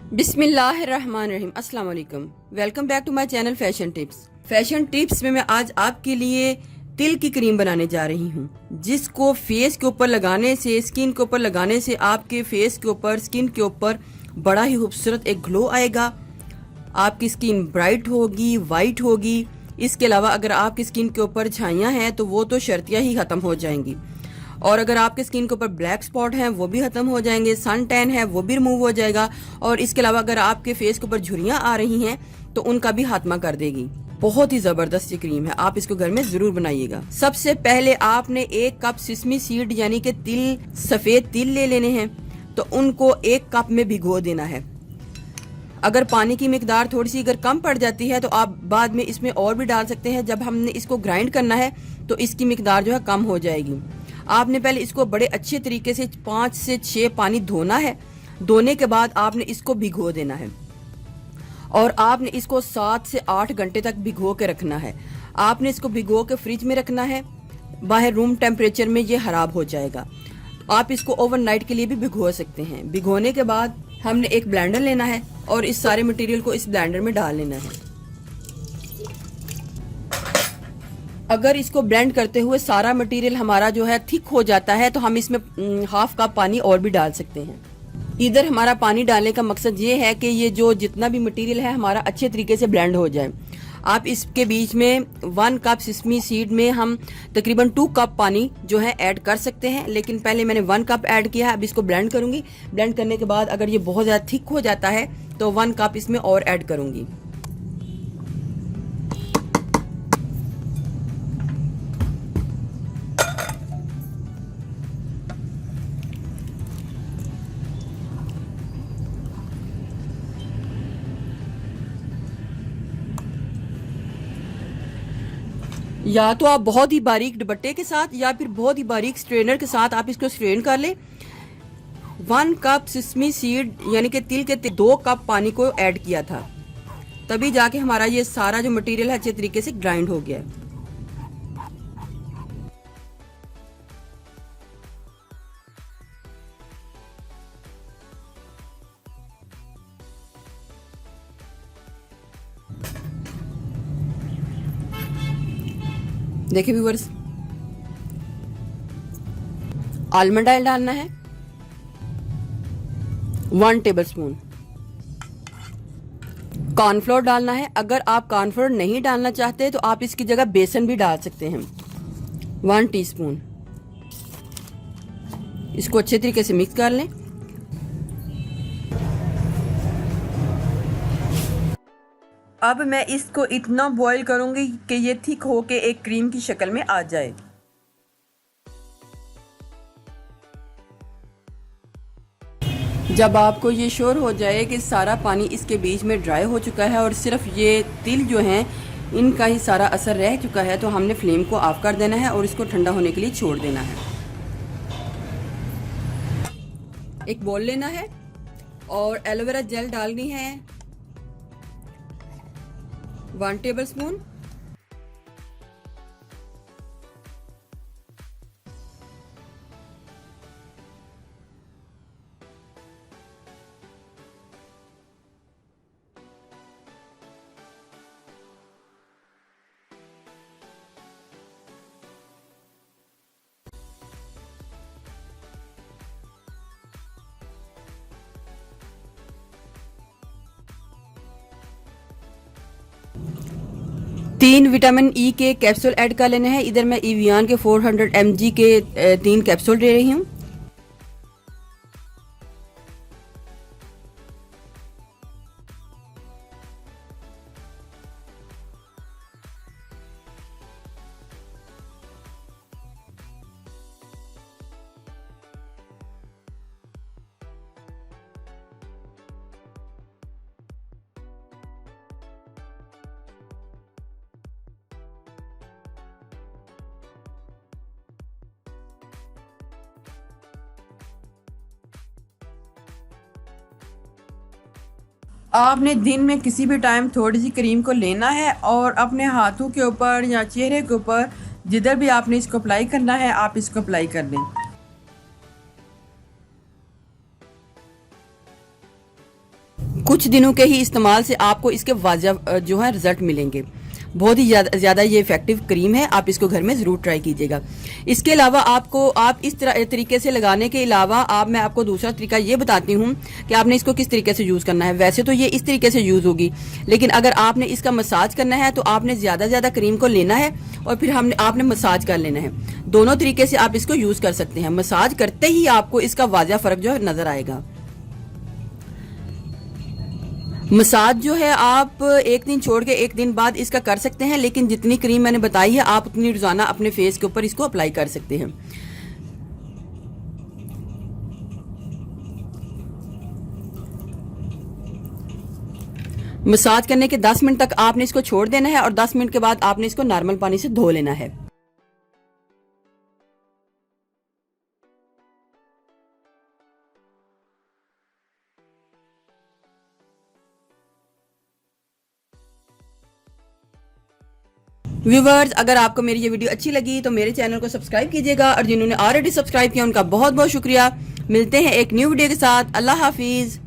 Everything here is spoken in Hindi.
बिस्मिल्लाहिर्रहमानिर्रहीम। अस्सलाम वालेकुम। Welcome back to my channel fashion tips में मैं आज आपके लिए तिल की क्रीम बनाने जा रही हूँ, जिसको फेस के ऊपर लगाने से, स्किन के ऊपर लगाने से आपके फेस के ऊपर, स्किन के ऊपर बड़ा ही खूबसूरत एक ग्लो आएगा। आपकी स्किन ब्राइट होगी, वाइट होगी। इसके अलावा अगर आपकी स्किन के ऊपर छाइयाँ हैं तो वो तो शर्तियाँ ही ख़त्म हो जाएंगी, और अगर आपके स्किन के ऊपर ब्लैक स्पॉट हैं वो भी ख़त्म हो जाएंगे, सन टैन है वो भी रिमूव हो जाएगा, और इसके अलावा अगर आपके फेस के ऊपर झुर्रियाँ आ रही हैं तो उनका भी खात्मा कर देगी। बहुत ही ज़बरदस्त ये क्रीम है, आप इसको घर में ज़रूर बनाइएगा। सबसे पहले आपने 1 कप सिसमी सीड यानी कि तिल, सफ़ेद तिल ले लेने हैं, तो उनको 1 कप में भिगो देना है। अगर पानी की मिकदार थोड़ी सी अगर कम पड़ जाती है तो आप बाद में इसमें और भी डाल सकते हैं। जब हमने इसको ग्राइंड करना है तो इसकी मिकदार जो है कम हो जाएगी। आपने पहले इसको बड़े अच्छे तरीके से 5 से 6 पानी धोना है। धोने के बाद आपने इसको भिगो देना है, और आपने इसको 7 से 8 घंटे तक भिगो के रखना है। आपने इसको भिगो के फ्रिज में रखना है, बाहर रूम टेम्परेचर में ये खराब हो जाएगा। आप इसको ओवरनाइट के लिए भी भिगो सकते हैं। भिगोने के बाद हमने एक ब्लेंडर लेना है और इस सारे मटेरियल को इस ब्लेंडर में डाल लेना है। अगर इसको ब्लेंड करते हुए सारा मटेरियल हमारा जो है थिक हो जाता है तो हम इसमें 1/2 कप पानी और भी डाल सकते हैं। इधर हमारा पानी डालने का मकसद ये है कि ये जो जितना भी मटेरियल है हमारा अच्छे तरीके से ब्लेंड हो जाए। आप इसके बीच में 1 कप सिसमी सीड में हम तकरीबन 2 कप पानी जो है ऐड कर सकते हैं, लेकिन पहले मैंने 1 कप ऐड किया है। अब इसको ब्लेंड करूंगी। ब्लेंड करने के बाद अगर ये बहुत ज़्यादा थिक हो जाता है तो 1 कप इसमें और ऐड करूंगी। या तो आप बहुत ही बारीक दुपट्टे के साथ या फिर बहुत ही बारीक स्ट्रेनर के साथ आप इसको स्ट्रेन कर लें। 1 कप सिसमी सीड यानी कि तिल के 2 कप पानी को ऐड किया था, तभी जाके हमारा ये सारा जो मटेरियल है अच्छे तरीके से ग्राइंड हो गया है। देखिए व्यूअर्स, आलमंड ऑयल डालना है 1 टेबलस्पून। कॉर्नफ्लोर डालना है। अगर आप कॉर्नफ्लोर नहीं डालना चाहते तो आप इसकी जगह बेसन भी डाल सकते हैं, 1 टीस्पून। इसको अच्छे तरीके से मिक्स कर लें। अब मैं इसको इतना बॉईल करूंगी कि ये थिक होके एक क्रीम की शक्ल में आ जाए। जब आपको ये श्योर हो जाए कि सारा पानी इसके बीच में ड्राई हो चुका है और सिर्फ ये तिल जो हैं इनका ही सारा असर रह चुका है, तो हमने फ्लेम को ऑफ कर देना है और इसको ठंडा होने के लिए छोड़ देना है। एक बोल लेना है और एलोवेरा जेल डालनी है 1 टेबलस्पून। तीन विटामिन ई के कैप्सूल ऐड कर लेने हैं। इधर मैं इवियान के 400 mg के 3 कैप्सूल ले रही हूँ। आपने दिन में किसी भी टाइम थोड़ी सी क्रीम को लेना है और अपने हाथों के ऊपर या चेहरे के ऊपर जिधर भी आपने इसको अप्लाई करना है आप इसको अप्लाई कर लें। कुछ दिनों के ही इस्तेमाल से आपको इसके वाजिब जो है रिजल्ट मिलेंगे। बहुत ही ज़्यादा ये इफेक्टिव क्रीम है, आप इसको घर में ज़रूर ट्राई कीजिएगा। इसके अलावा आप इस तरीके से लगाने के अलावा मैं आपको दूसरा तरीका ये बताती हूँ कि आपने इसको किस तरीके से यूज़ करना है। वैसे तो ये इस तरीके से यूज़ होगी, लेकिन अगर आपने इसका मसाज करना है तो आपने ज़्यादा क्रीम को लेना है और फिर आपने मसाज कर लेना है। दोनों तरीके से आप इसको यूज़ कर सकते हैं। मसाज करते ही आपको इसका वाजिब फ़र्क जो है नज़र आएगा। मसाज जो है आप एक दिन छोड़ के एक दिन बाद इसका कर सकते हैं, लेकिन जितनी क्रीम मैंने बताई है आप उतनी रोजाना अपने फेस के ऊपर इसको अप्लाई कर सकते हैं। मसाज करने के 10 मिनट तक आपने इसको छोड़ देना है और 10 मिनट के बाद आपने इसको नॉर्मल पानी से धो लेना है। व्यूवर्स, अगर आपको मेरी ये वीडियो अच्छी लगी तो मेरे चैनल को सब्सक्राइब कीजिएगा और जिन्होंने ऑलरेडी सब्सक्राइब किया उनका बहुत बहुत शुक्रिया। मिलते हैं एक न्यू वीडियो के साथ। अल्लाह हाफिज।